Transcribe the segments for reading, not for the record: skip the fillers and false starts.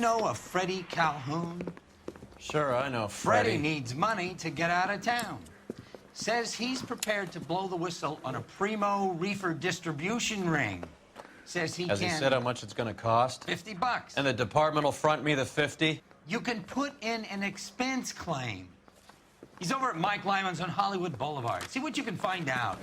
know a Freddie Calhoun? Sure, I know Freddie needs money to get out of town. Says he's prepared to blow the whistle on a primo Reefer distribution ring. Says he Has he said how much it's going to cost? $50. And the department will front me the 50? You can put in an expense claim. He's over at Mike Lyman's on Hollywood Boulevard. See what you can find out.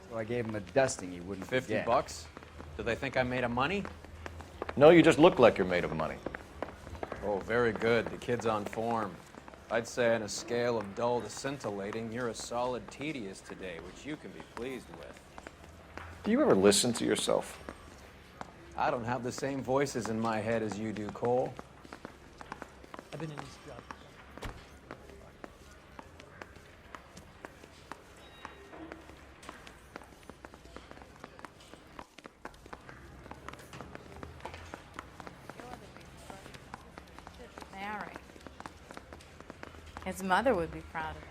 So I gave him a dusting he wouldn't 50 forget. bucks? Do they think I'm made of money? No, you just look like you're made of money. Oh, very good. The kid's on form. I'd say on a scale of dull to scintillating, you're a solid tedious today, which you can be pleased with. Do you ever listen to yourself? I don't have the same voices in my head as you do, Cole. I've been in this job. Marry. His mother would be proud of him.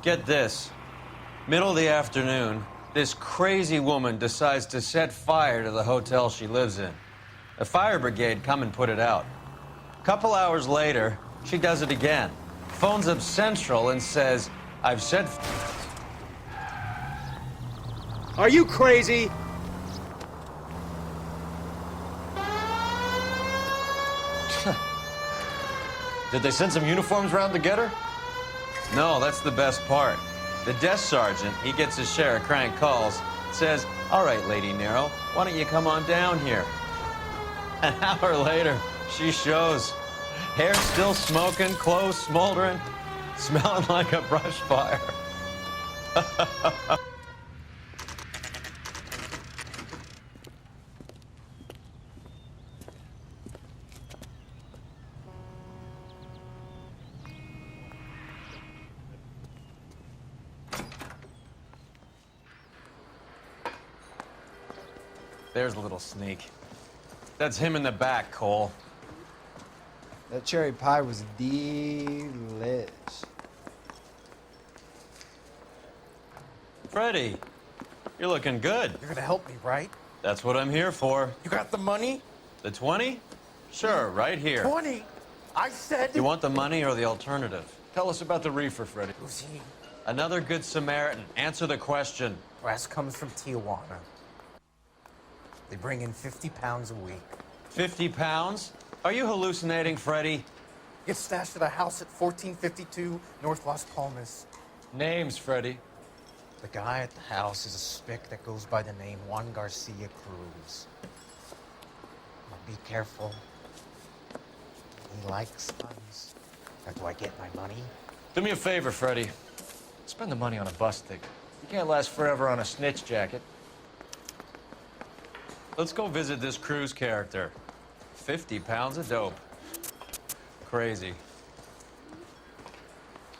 Get this. Middle of the afternoon, this crazy woman decides to set fire to the hotel she lives in. The fire brigade come and put it out. A couple hours later, she does it again. Phones up Central and says, I've set... Are you crazy? Did they send some uniforms around to get her? No, that's the best part. The desk sergeant, he gets his share of crank calls, says, all right, Lady Nero, why don't you come on down here? An hour later, she shows. Hair still smoking, clothes smoldering, smelling like a brush fire. There's a little sneak. That's him in the back, Cole. That cherry pie was delish. Freddie, you're looking good. You're gonna help me, right? That's what I'm here for. You got the money? The 20? Sure, right here. 20? I said... You want the money or the alternative? Tell us about the reefer, Freddie. Who's he? Another good Samaritan. Answer the question. Brass comes from Tijuana. They bring in 50 pounds a week. 50 pounds? Are you hallucinating, Freddie? Gets stashed at a house at 1452 North Las Palmas. Names, Freddie. The guy at the house is a spick that goes by the name Juan Garcia Cruz. Now be careful. He likes guns. Now, do I get my money? Do me a favor, Freddie. Spend the money on a bus ticket. You can't last forever on a snitch jacket. Let's go visit this Cruz character. 50 pounds of dope. Crazy.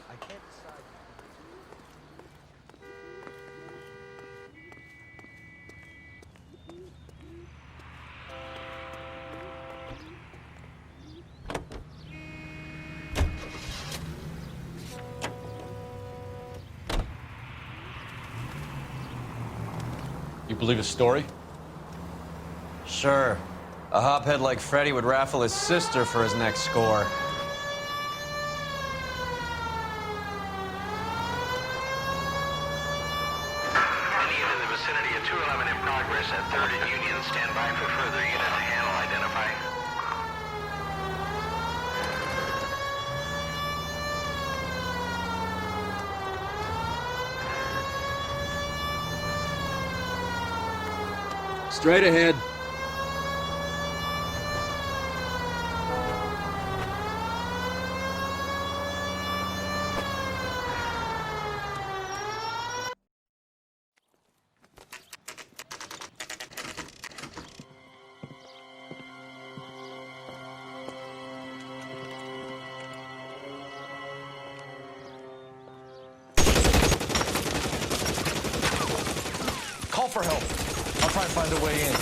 I can't decide. You believe his story? Sure. A hophead like Freddie would raffle his sister for his next score. Any in the vicinity of 211 in progress at 3rd and Union. Stand by for further unit to handle identify. Straight ahead. for help. I'll try and find a way in.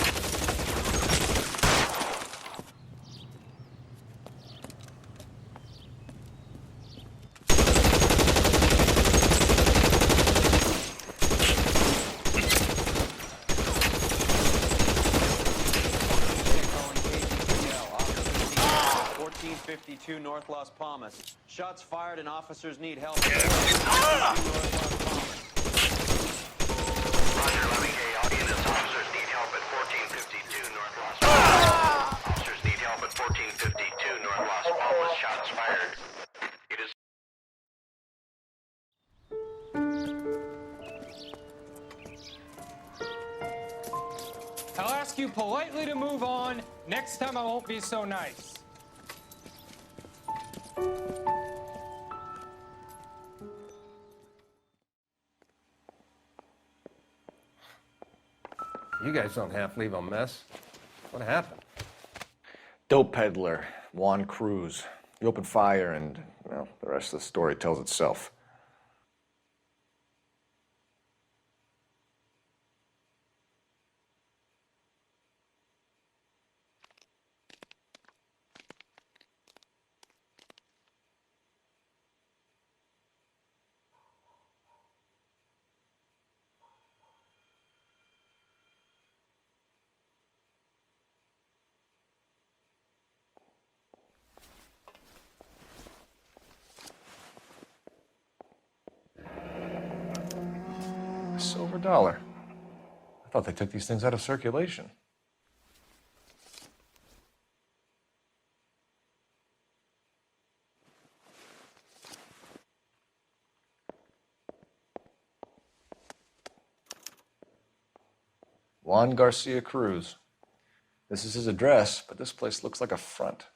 Calling KGPL. Officers need help at 1452 North Las Palmas. Shots fired and officers need help. North Las Palmas. Roger, 11K. All units, officers need help at 1452 North Las Palmas. Officers need help at 1452 North Las Palmas. Shots fired. It is... I'll ask you politely to move on. Next time I won't be so nice. You guys don't half leave a mess. What happened? Dope peddler, Juan Cruz. He opened fire and, well, the rest of the story tells itself. Silver dollar. I thought they took these things out of circulation. Juan Garcia Cruz. This is his address, but this place looks like a front.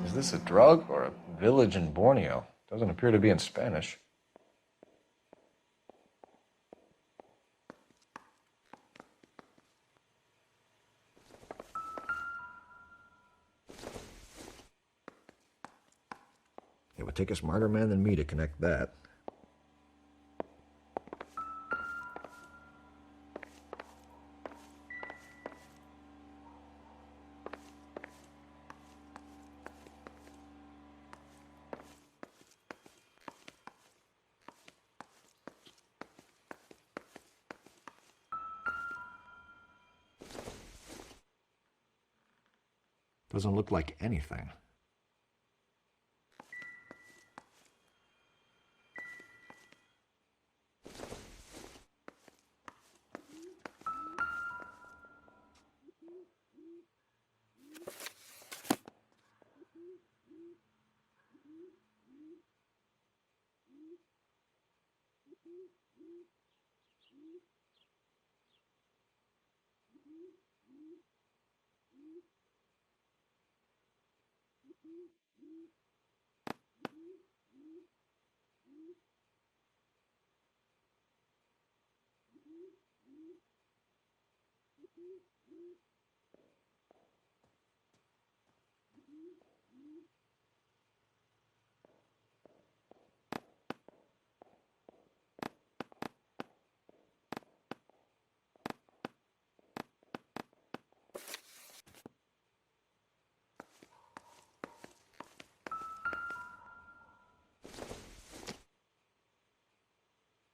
Is this a drug or a village in Borneo? Doesn't appear to be in Spanish. It would take a smarter man than me to connect that. Doesn't look like anything.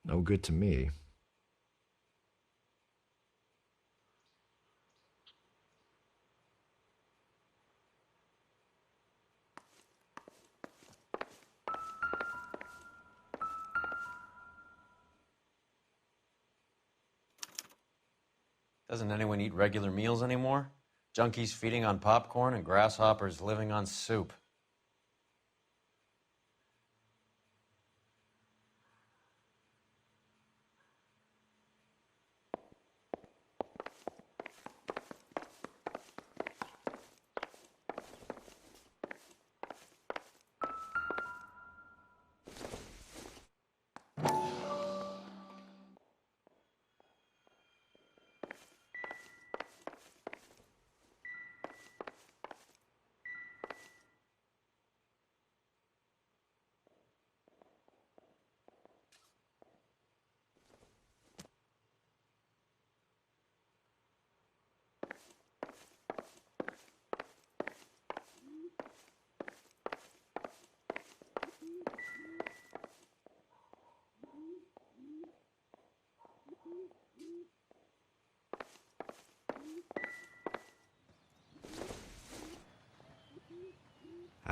No good to me. Doesn't anyone eat regular meals anymore? Junkies feeding on popcorn and grasshoppers living on soup.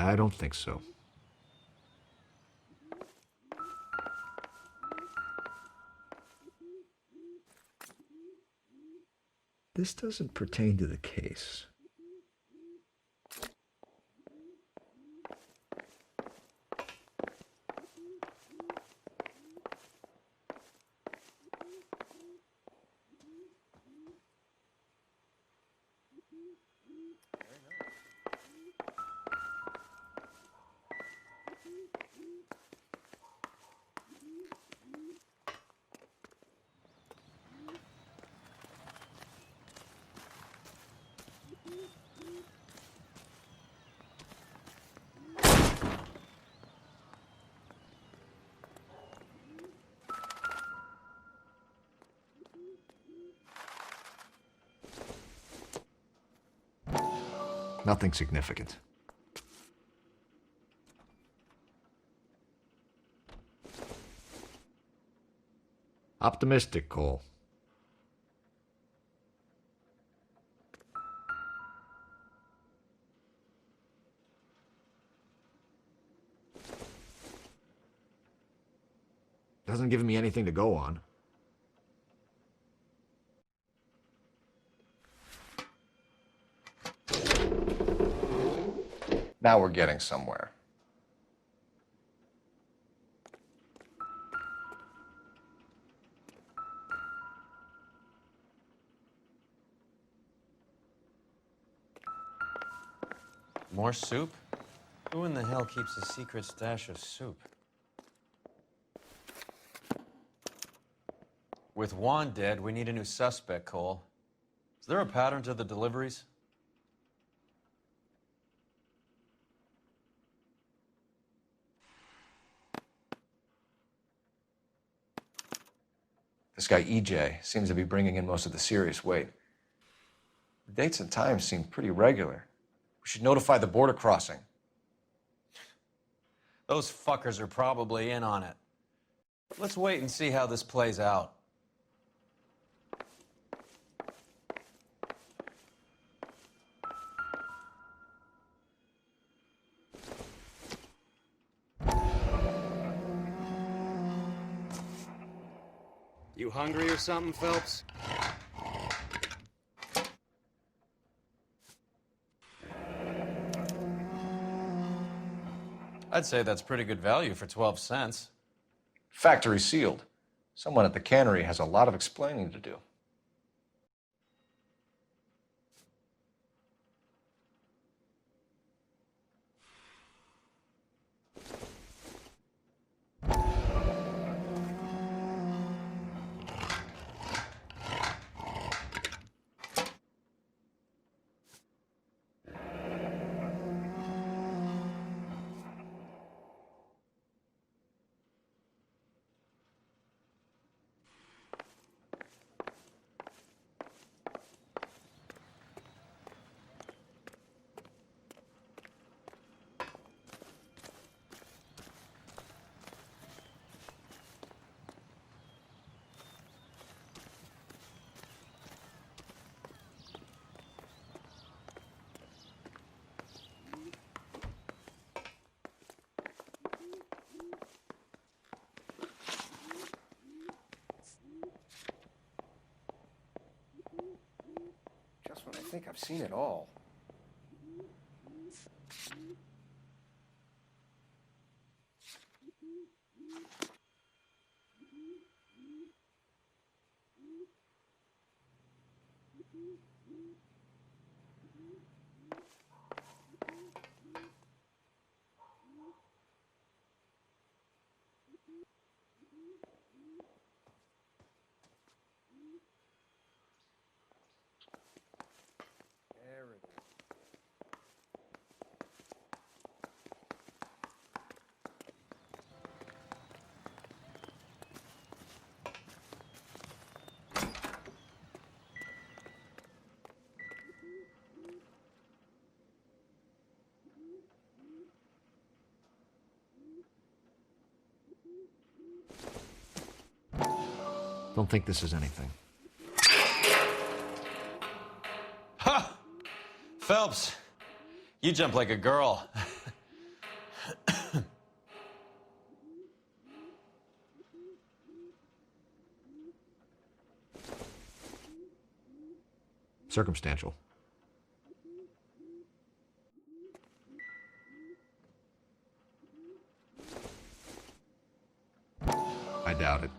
I don't think so. This doesn't pertain to the case. Nothing significant. Optimistic, Cole. Doesn't give me anything to go on. Now we're getting somewhere. More soup? Who in the hell keeps a secret stash of soup? With Juan dead, we need a new suspect, Cole. Is there a pattern to the deliveries? This guy EJ seems to be bringing in most of the serious weight. The dates and times seem pretty regular. We should notify the border crossing. Those fuckers are probably in on it. Let's wait and see how this plays out. You hungry or something, Phelps? I'd say that's pretty good value for 12 cents. Factory sealed. Someone at the cannery has a lot of explaining to do. Just when I think I've seen it all. There it is. Don't think this is anything. Ha! Phelps, you jump like a girl. Circumstantial. I doubt it.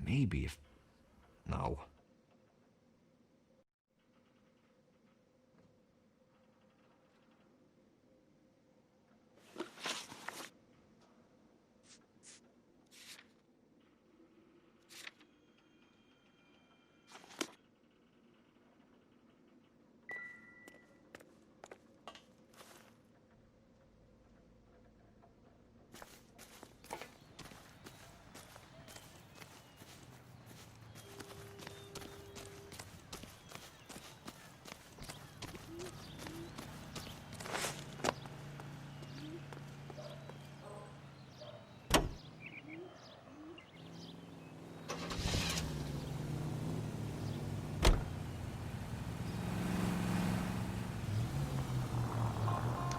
Maybe if... No.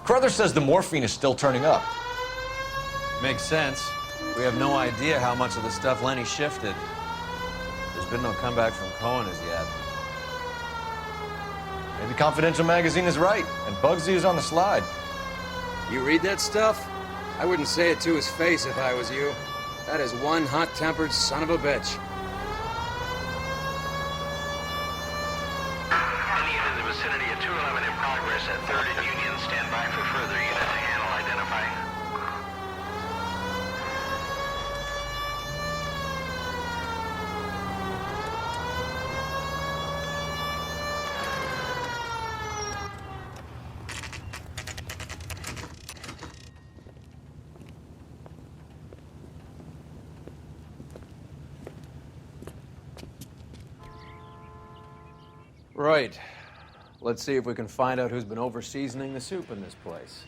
Carruthers says the morphine is still turning up. Makes sense. We have no idea how much of the stuff Lenny shifted. There's been no comeback from Cohen as yet. Maybe Confidential Magazine is right, and Bugsy is on the slide. You read that stuff? I wouldn't say it to his face if I was you. That is one hot-tempered son of a bitch. Any unit in the vicinity of 211 in progress at 3rd and Union. Stand by for further unit to handle identifying. Right. Let's see if we can find out who's been over-seasoning the soup in this place.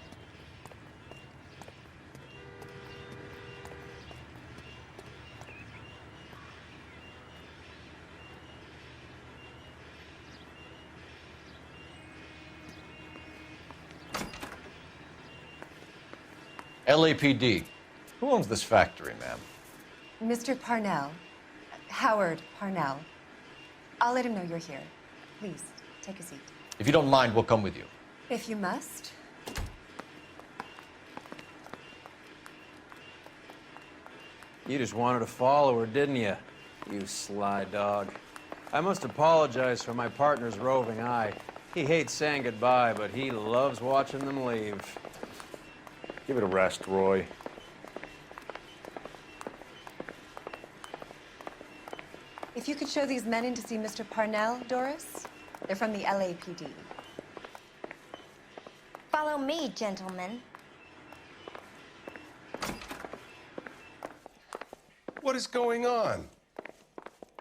LAPD. Who owns this factory, ma'am? Mr. Parnell. Howard Parnell. I'll let him know you're here. Please, take a seat. If you don't mind, we'll come with you. If you must. You just wanted to follow her, didn't you? You sly dog. I must apologize for my partner's roving eye. He hates saying goodbye, but he loves watching them leave. Give it a rest, Roy. If you could show these men in to see Mr. Parnell, Doris. They're from the LAPD. Follow me, gentlemen. What is going on?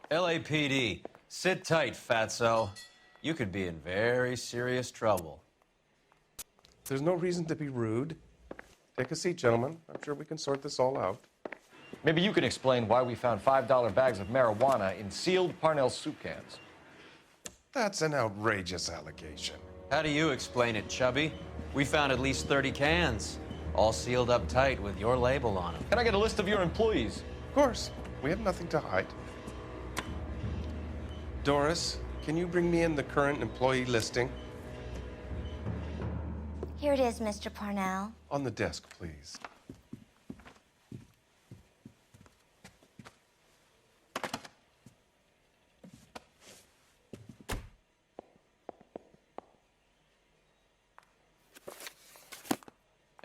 LAPD, sit tight, fatso. You could be in very serious trouble. There's no reason to be rude. Take a seat, gentlemen. I'm sure we can sort this all out. Maybe you can explain why we found $5 bags of marijuana in sealed Parnell soup cans. That's an outrageous allegation. How do you explain it, Chubby? We found at least 30 cans, all sealed up tight with your label on them. Can I get a list of your employees? Of course. We have nothing to hide. Doris, can you bring me in the current employee listing? Here it is, Mr. Parnell. On the desk, please.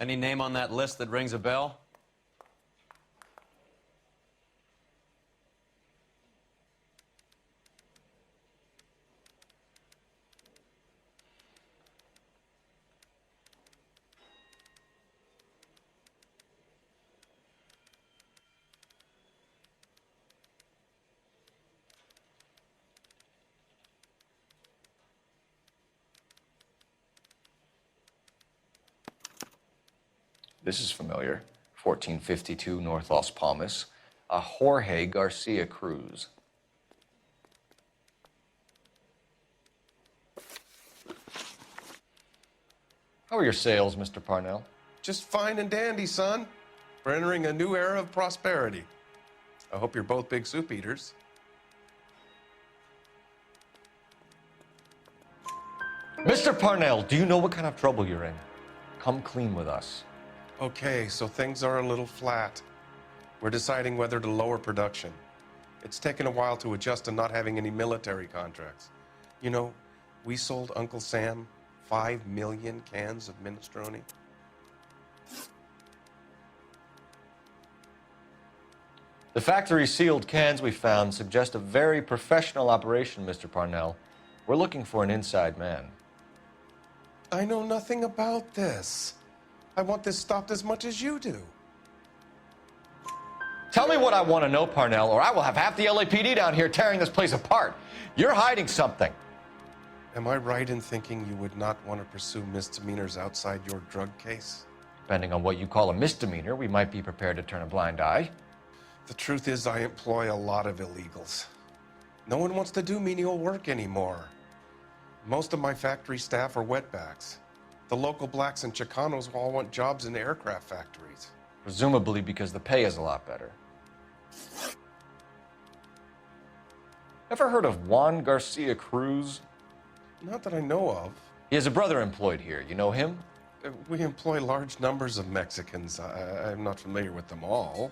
Any name on that list that rings a bell? This is familiar. 1452 North Las Palmas, a Jorge Garcia Cruz. How are your sales, Mr. Parnell? Just fine and dandy, son. We're entering a new era of prosperity. I hope you're both big soup eaters. Mr. Parnell, do you know what kind of trouble you're in? Come clean with us. Okay, so things are a little flat. We're deciding whether to lower production. It's taken a while to adjust to not having any military contracts. You know, we sold Uncle Sam 5 million cans of minestrone. The factory sealed cans we found suggest a very professional operation, Mr. Parnell. We're looking for an inside man. I know nothing about this. I want this stopped as much as you do. Tell me what I want to know, Parnell, or I will have half the LAPD down here tearing this place apart. You're hiding something. Am I right in thinking you would not want to pursue misdemeanors outside your drug case? Depending on what you call a misdemeanor, we might be prepared to turn a blind eye. The truth is, I employ a lot of illegals. No one wants to do menial work anymore. Most of my factory staff are wetbacks. The local blacks and Chicanos all want jobs in aircraft factories. Presumably because the pay is a lot better. Ever heard of Juan Garcia Cruz? Not that I know of. He has a brother employed here. You know him? We employ large numbers of Mexicans. I'm not familiar with them all.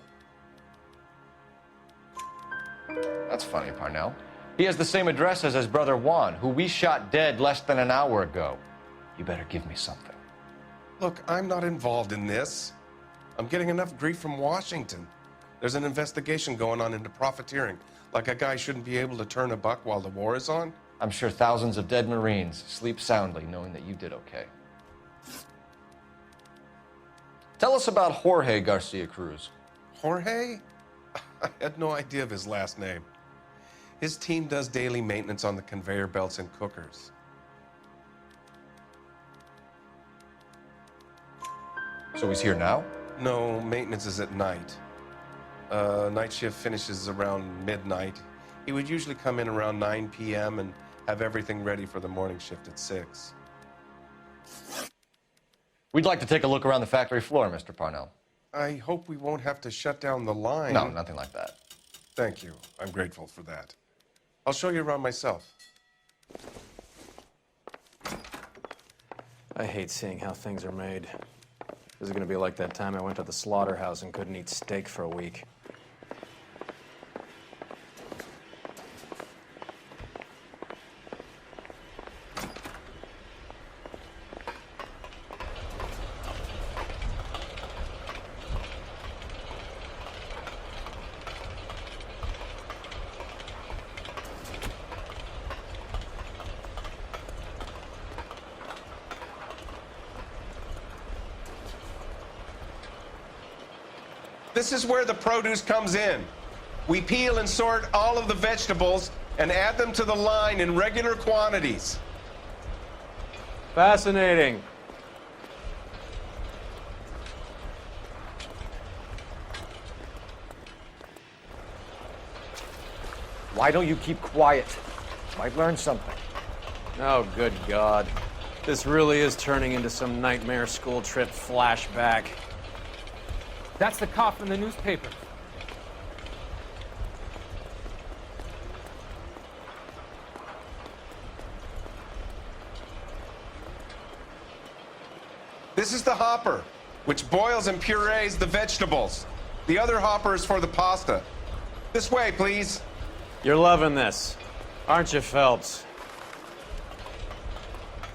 That's funny, Parnell. He has the same address as his brother Juan, who we shot dead less than an hour ago. You better give me something. Look, I'm not involved in this. I'm getting enough grief from Washington. There's an investigation going on into profiteering. Like a guy shouldn't be able to turn a buck while the war is on. I'm sure thousands of dead Marines sleep soundly knowing that you did okay. Tell us about Jorge Garcia Cruz. Jorge? I had no idea of his last name. His team does daily maintenance on the conveyor belts and cookers. So he's here now? No, maintenance is at night. Night shift finishes around midnight. He would usually come in around 9 p.m. and have everything ready for the morning shift at 6. We'd like to take a look around the factory floor, Mr. Parnell. I hope we won't have to shut down the line. No, nothing like that. Thank you. I'm grateful for that. I'll show you around myself. I hate seeing how things are made. This is going to be like that time I went to the slaughterhouse and couldn't eat steak for a week. This is where the produce comes in. We peel and sort all of the vegetables and add them to the line in regular quantities. Fascinating. Why don't you keep quiet? Might learn something. Oh, good God. This really is turning into some nightmare school trip flashback. That's the cop from the newspaper. This is the hopper, which boils and purees the vegetables. The other hopper is for the pasta. This way, please. You're loving this, aren't you, Phelps?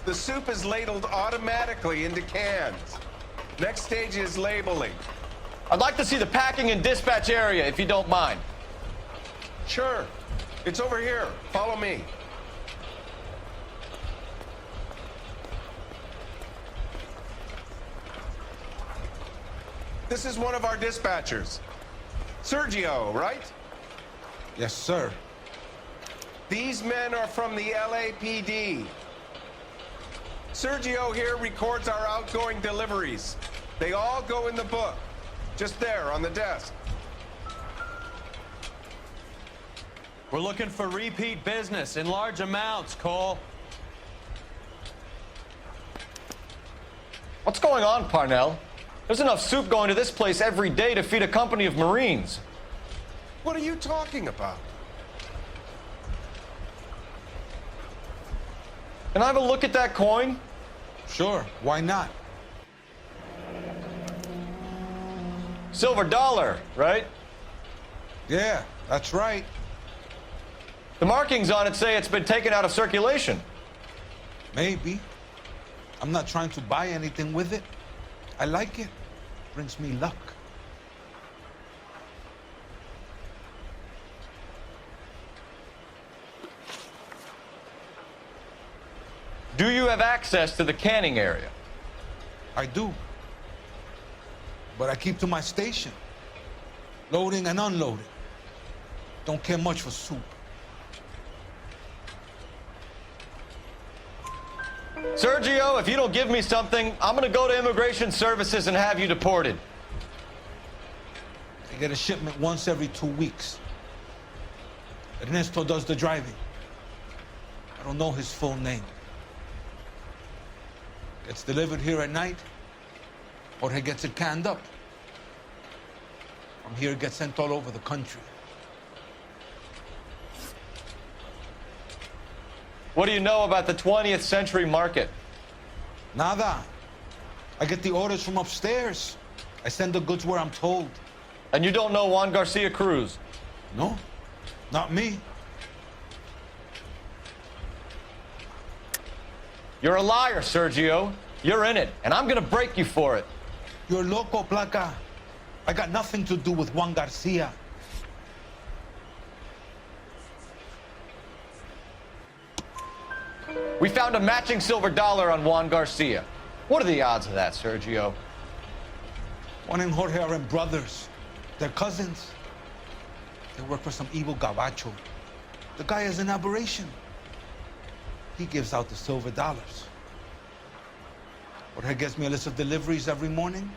The soup is ladled automatically into cans. Next stage is labeling. I'd like to see the packing and dispatch area, if you don't mind. Sure. It's over here. Follow me. This is one of our dispatchers. Sergio, right? Yes, sir. These men are from the LAPD. Sergio here records our outgoing deliveries. They all go in the book. Just there, on the desk. We're looking for repeat business in large amounts, Cole. What's going on, Parnell? There's enough soup going to this place every day to feed a company of Marines. What are you talking about? Can I have a look at that coin? Sure, why not? Silver dollar, right? Yeah, that's right. The markings on it say it's been taken out of circulation. Maybe. I'm not trying to buy anything with it. I like it. Brings me luck. Do you have access to the canning area? I do. But I keep to my station. Loading and unloading. Don't care much for soup. Sergio, if you don't give me something, I'm gonna go to Immigration Services and have you deported. I get a shipment once every 2 weeks. Ernesto does the driving. I don't know his full name. Gets delivered here at night, or he gets it canned up. From here, it gets sent all over the country. What do you know about the 20th century market? Nada. I get the orders from upstairs. I send the goods where I'm told. And you don't know Juan Garcia Cruz? No, not me. You're a liar, Sergio. You're in it, and I'm gonna break you for it. You're loco, Placa. I got nothing to do with Juan Garcia. We found a matching silver dollar on Juan Garcia. What are the odds of that, Sergio? Juan and Jorge are brothers. They're cousins. They work for some evil gabacho. The guy is an aberration. He gives out the silver dollars. Jorge gets me a list of deliveries every morning.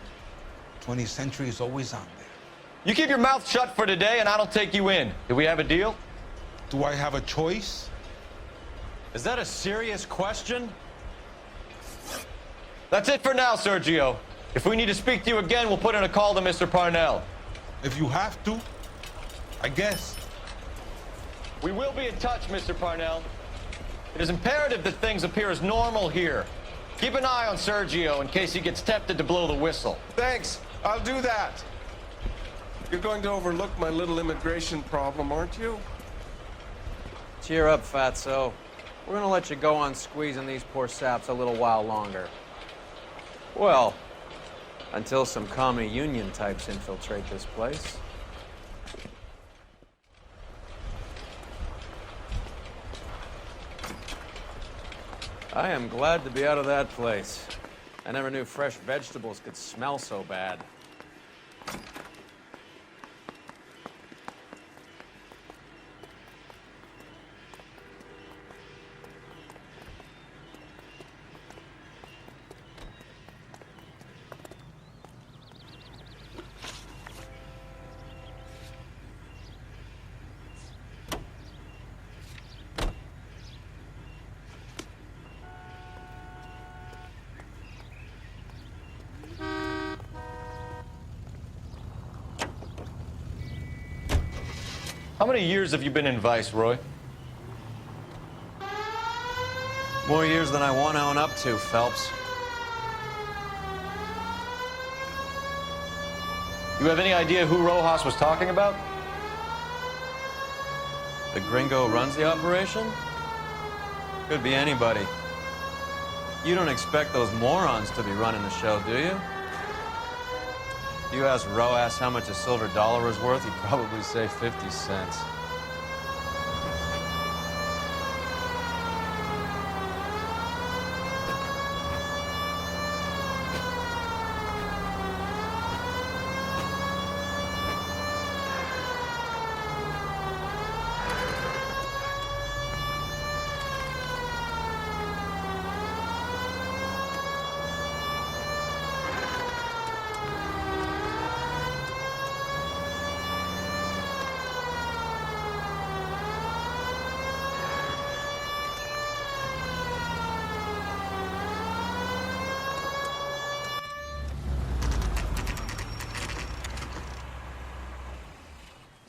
20th Century is always on there. You keep your mouth shut for today, and I don't take you in. Do we have a deal? Do I have a choice? Is that a serious question? That's it for now, Sergio. If we need to speak to you again, we'll put in a call to Mr. Parnell. If you have to, I guess. We will be in touch, Mr. Parnell. It is imperative that things appear as normal here. Keep an eye on Sergio in case he gets tempted to blow the whistle. Thanks. I'll do that. You're going to overlook my little immigration problem, aren't you? Cheer up, fatso. We're gonna let you go on squeezing these poor saps a little while longer. Well, until some commie union types infiltrate this place. I am glad to be out of that place. I never knew fresh vegetables could smell so bad. How many years have you been in Vice, Roy? More years than I want to own up to, Phelps. You have any idea who Rojas was talking about? The gringo runs the operation? Could be anybody. You don't expect those morons to be running the show, do you? If you ask Rojas how much a silver dollar is worth, he'd probably say 50 cents.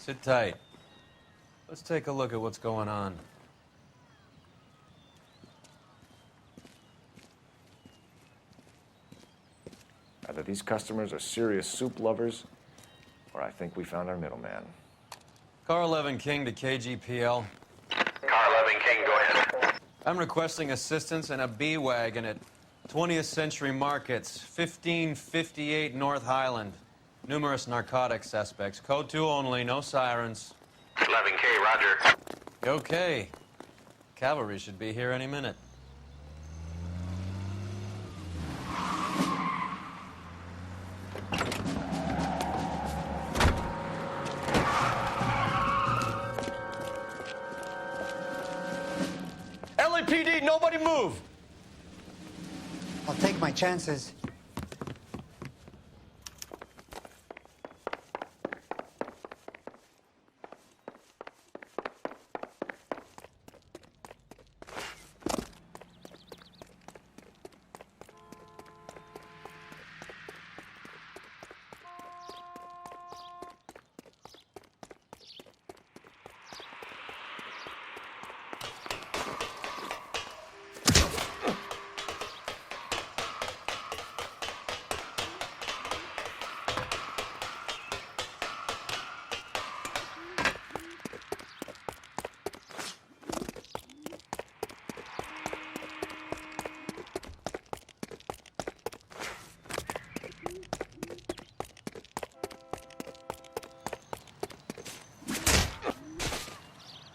Sit tight. Let's take a look at what's going on. Either these customers are serious soup lovers, or I think we found our middleman. Car 11 King to KGPL. Car 11 King, go ahead. I'm requesting assistance in a B-Wagon at 20th Century Markets, 1558 North Highland. Numerous narcotic suspects. Code 2 only, no sirens. 11K, roger. Okay. Cavalry should be here any minute. LAPD, nobody move! I'll take my chances.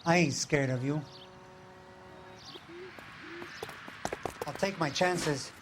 I ain't scared of you. I'll take my chances.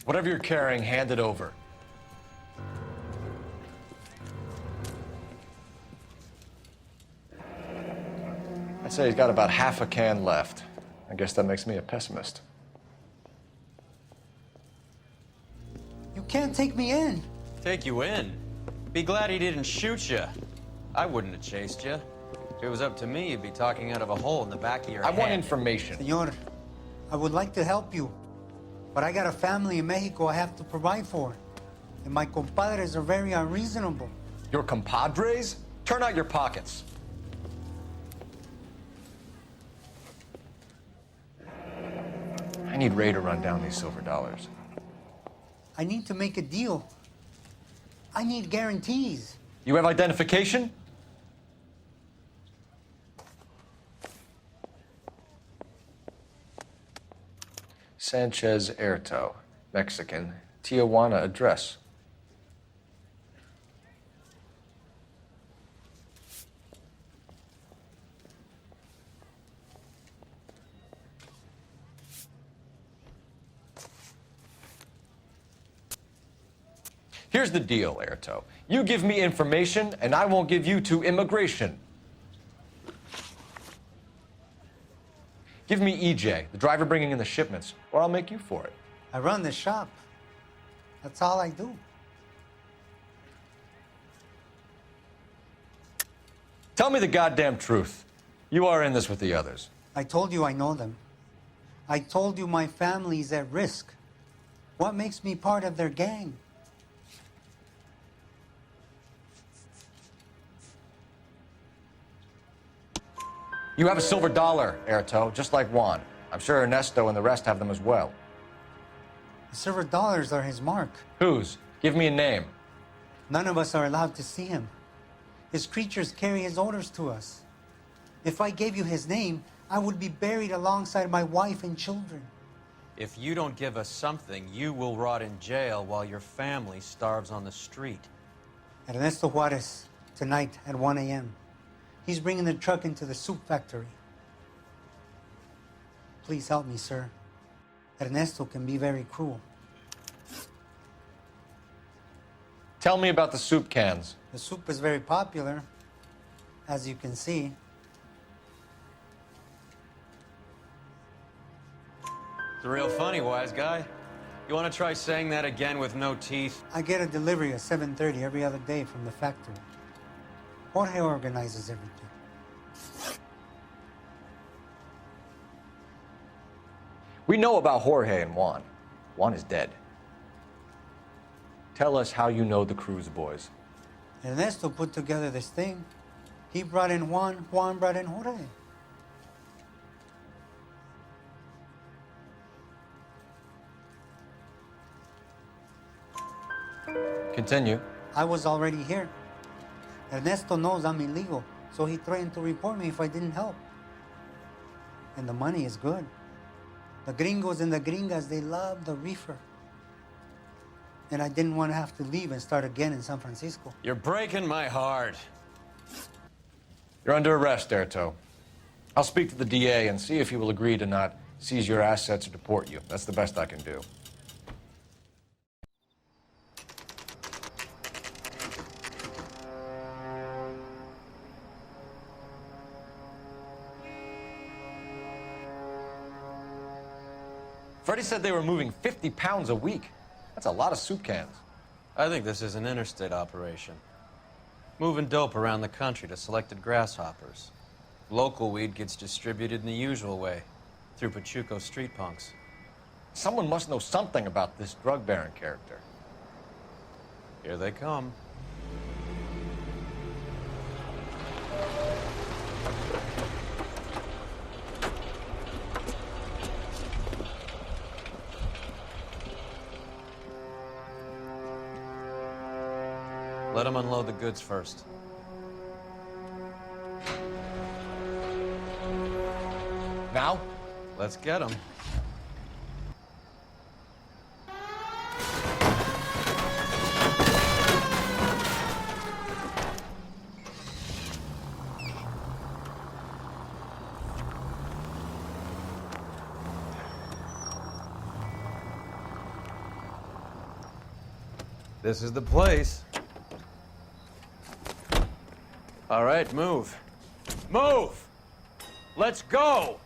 Whatever you're carrying, hand it over. I'd say he's got about half a can left. I guess that makes me a pessimist. You can't take me in. Take you in? Be glad he didn't shoot you. I wouldn't have chased you. If it was up to me, you'd be talking out of a hole in the back of your head. I want information. Senor, I would like to help you, but I got a family in Mexico I have to provide for. And my compadres are very unreasonable. Your compadres? Turn out your pockets. I need Ray to run down these silver dollars. I need to make a deal. I need guarantees. You have identification? Sanchez Erto, Mexican, Tijuana address. Here's the deal, Erto. You give me information, and I won't give you to immigration. Give me EJ, the driver bringing in the shipments, or I'll make you for it. I run the shop. That's all I do. Tell me the goddamn truth. You are in this with the others. I told you I know them. I told you my family's at risk. What makes me part of their gang? You have a silver dollar, Erto, just like Juan. I'm sure Ernesto and the rest have them as well. The silver dollars are his mark. Whose? Give me a name. None of us are allowed to see him. His creatures carry his orders to us. If I gave you his name, I would be buried alongside my wife and children. If you don't give us something, you will rot in jail while your family starves on the street. Ernesto Juarez, tonight at 1 a.m. He's bringing the truck into the soup factory. Please help me, sir. Ernesto can be very cruel. Tell me about the soup cans. The soup is very popular, as you can see. It's real funny, wise guy. You want to try saying that again with no teeth? I get a delivery at 7:30 every other day from the factory. Jorge organizes everything. We know about Jorge and Juan. Juan is dead. Tell us how you know the Cruz boys. Ernesto put together this thing. He brought in Juan, Juan brought in Jorge. Continue. I was already here. Ernesto knows I'm illegal, so he threatened to report me if I didn't help. And the money is good. The gringos and the gringas, they love the reefer. And I didn't want to have to leave and start again in San Francisco. You're breaking my heart. You're under arrest, Erto. I'll speak to the DA and see if he will agree to not seize your assets or deport you. That's the best I can do. Freddie said they were moving 50 pounds a week. That's a lot of soup cans. I think this is an interstate operation. Moving dope around the country to selected grasshoppers. Local weed gets distributed in the usual way, through Pachuco street punks. Someone must know something about this drug baron character. Here they come. Let them unload the goods first. Now? Let's get them. This is the place. All right, move. Move! Let's go!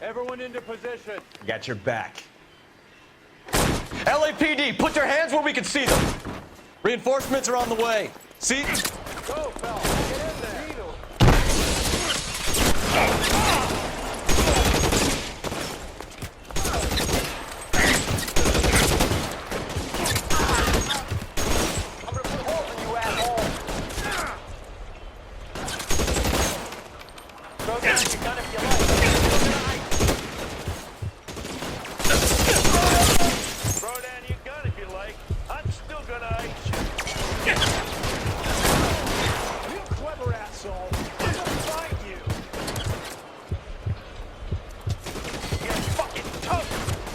Everyone into position. Got your back. LAPD, put your hands where we can see them. Reinforcements are on the way. See? Go, fella. Get in there.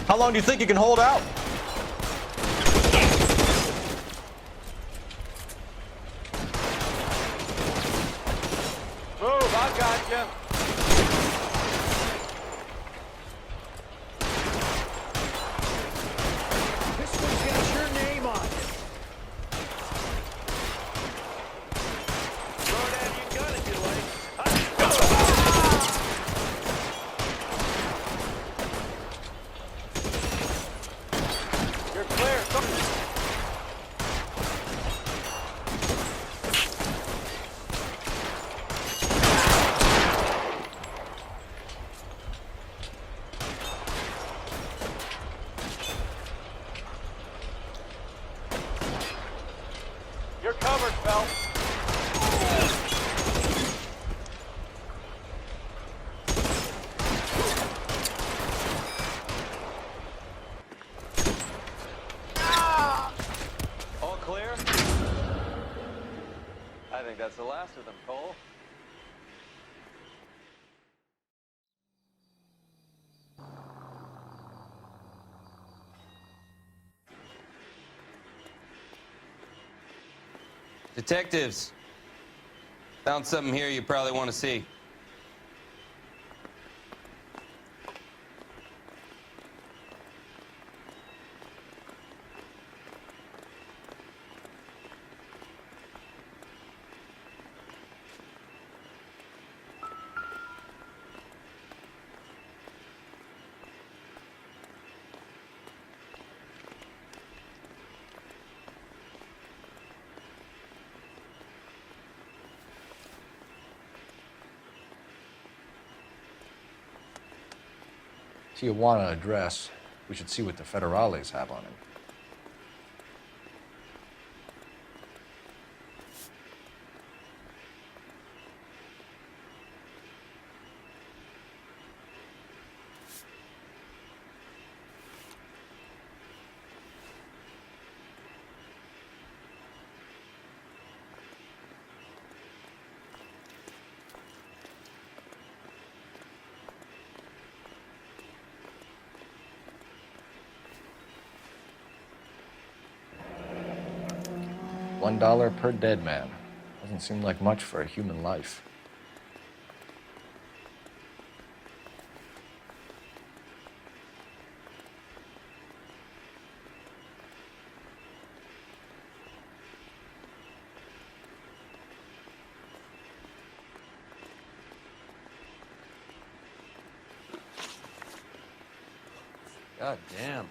How long do you think you can hold out? Move, I got you. This one's got your name on it. Throw down your gun if you like. You're clear. You're covered, Phelps. All clear? I think that's the last of them, Cole. Detectives, found something here you probably want to see. Tijuana address. We should see what the federales have on him. $1 per dead man. Doesn't seem like much for a human life. God damn.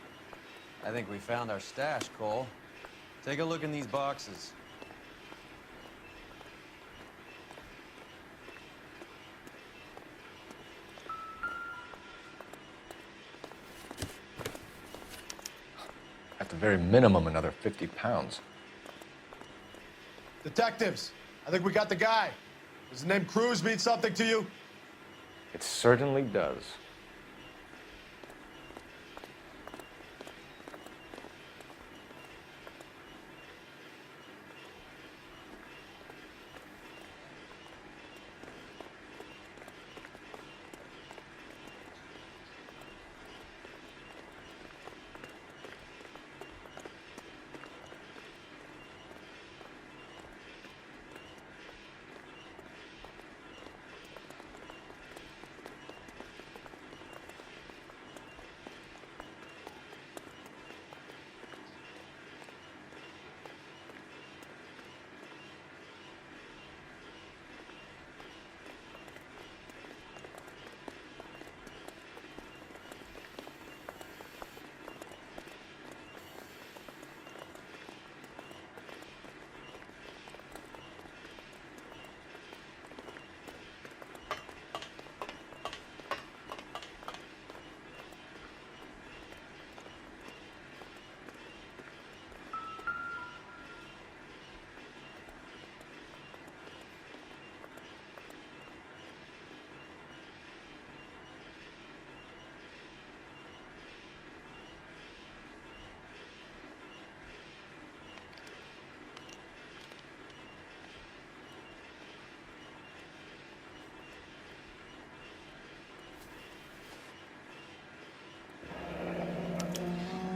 I think we found our stash, Cole. Take a look in these boxes. At the very minimum, another 50 pounds. Detectives, I think we got the guy. Does the name Cruz mean something to you? It certainly does.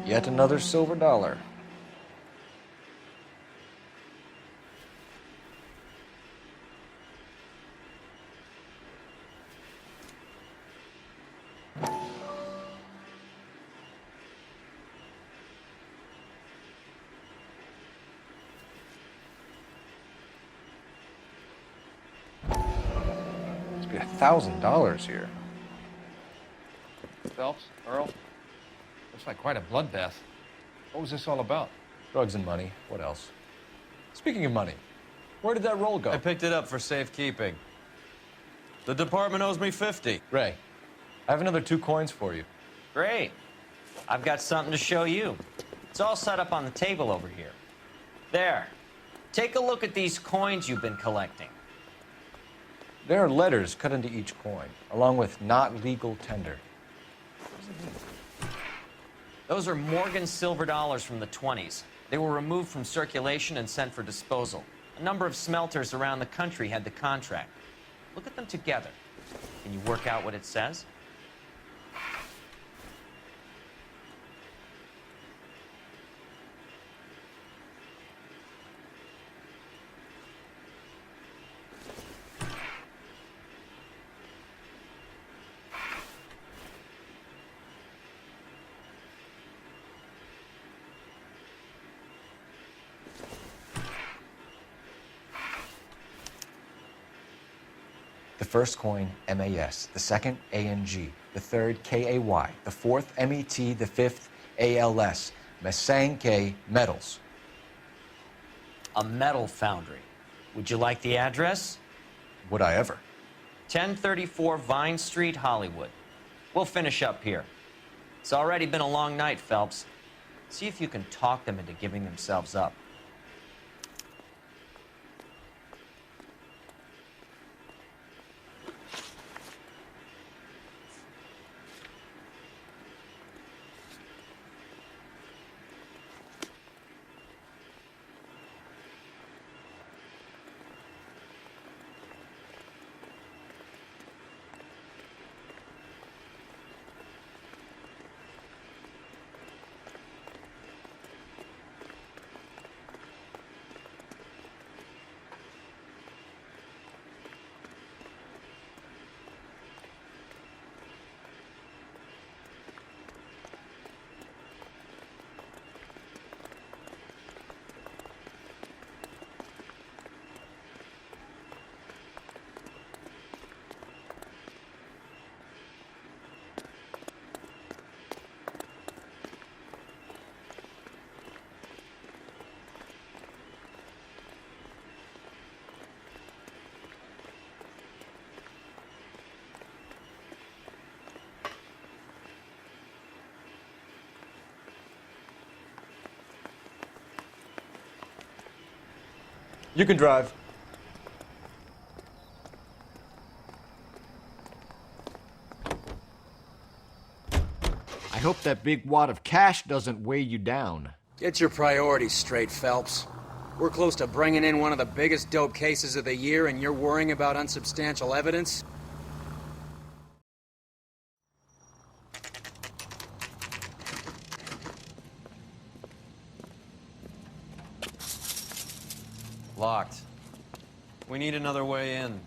Yet another silver dollar. Must be $1,000 here. Phelps, Earl, looks like quite a bloodbath. What was this all about? Drugs and money. What else? Speaking of money, where did that roll go? I picked it up for safekeeping. The department owes me 50. Ray, I have another 2 coins for you. Great. I've got something to show you. It's all set up on the table over here. There. Take a look at these coins you've been collecting. There are letters cut into each coin, along with not legal tender. What does it mean? Those are Morgan silver dollars from the 20s. They were removed from circulation and sent for disposal. A number of smelters around the country had the contract. Look at them together. Can you work out what it says? The first coin, MAS. The second, ANG. The third, KAY. The fourth, MET. The fifth, ALS. Masanke Metals. A metal foundry. Would you like the address? Would I ever? 1034 Vine Street, Hollywood. We'll finish up here. It's already been a long night, Phelps. See if you can talk them into giving themselves up. You can drive. I hope that big wad of cash doesn't weigh you down. Get your priorities straight, Phelps. We're close to bringing in one of the biggest dope cases of the year, and you're worrying about unsubstantial evidence? Locked. We need another way in.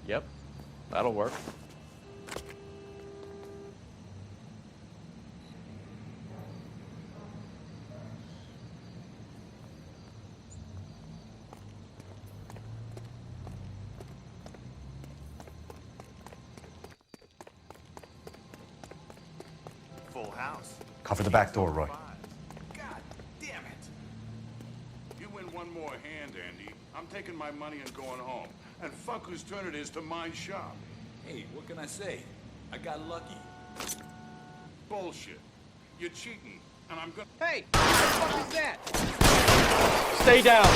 Yep, that'll work. Full house. Cover the back door, Roy. God damn it. You win one more hand, Andy. I'm taking my money and going home. And fuck whose turn it is to mind shop. Hey, what can I say? I got lucky. Bullshit. You're cheating, and I'm gonna... Hey, what the fuck is that? Stay down.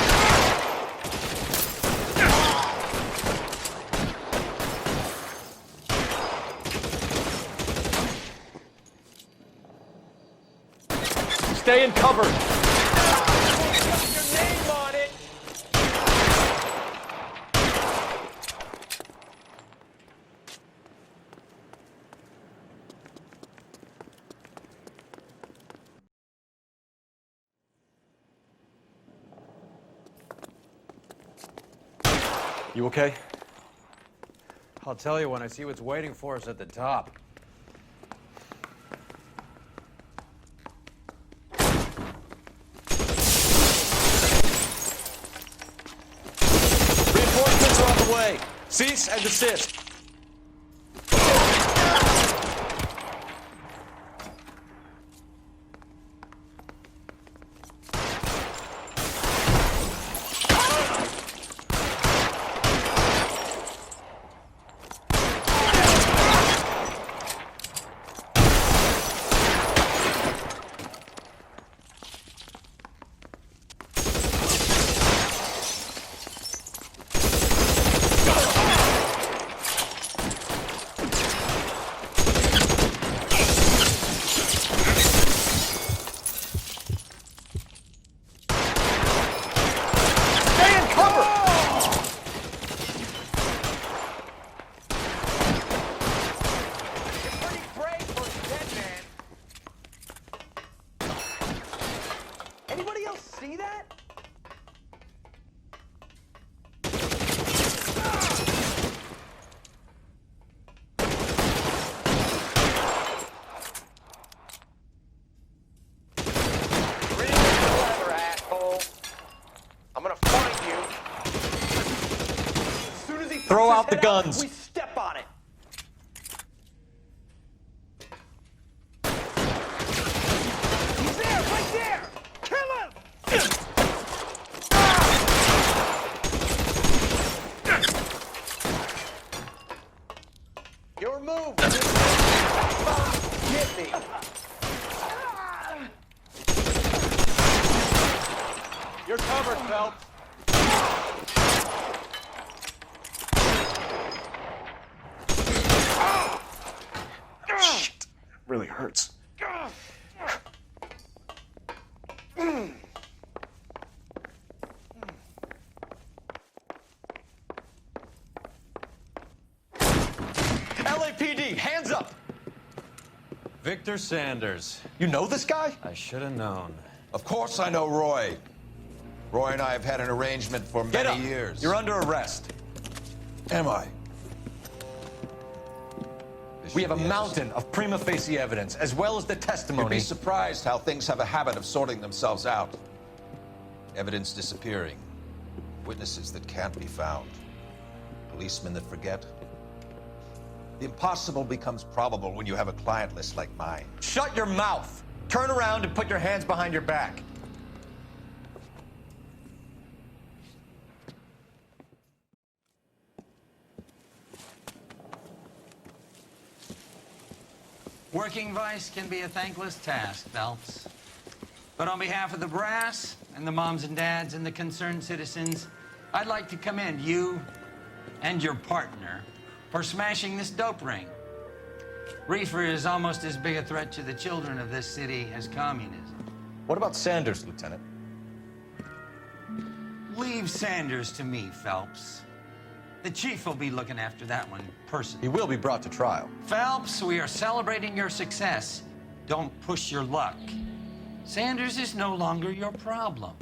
Stay in cover. Your name on it. You okay? I'll tell you when I see what's waiting for us at the top. Reinforcements are on the way. Cease and desist. see that? I'm gonna find you. As soon as he Throw puts out his the head guns. we step on it. He's there, right there. Kill him. Your move. Get me. You're covered, Phelps. Shit. Really hurts. LAPD, hands up! Victor Sanders. You know this guy? I should have known. Of course I know Roy. Roy and I have had an arrangement for Get many up. years. You're under arrest. Am I? We have a mountain of prima facie evidence, as well as the You'd testimony. be surprised how things have a habit of sorting themselves out. Evidence disappearing. Witnesses that can't be found. Policemen that forget. The impossible becomes probable when you have a client list like mine. Shut your mouth. Turn around and put your hands behind your back. Working vice can be a thankless task, Phelps. But on behalf of the brass and the moms and dads and the concerned citizens, I'd like to commend you and your partner for smashing this dope ring. Reefer is almost as big a threat to the children of this city as communism. What about Sanders, Lieutenant? Leave Sanders to me, Phelps. The chief will be looking after that one personally. He will be brought to trial. Phelps, we are celebrating your success. Don't push your luck. Sanders is no longer your problem.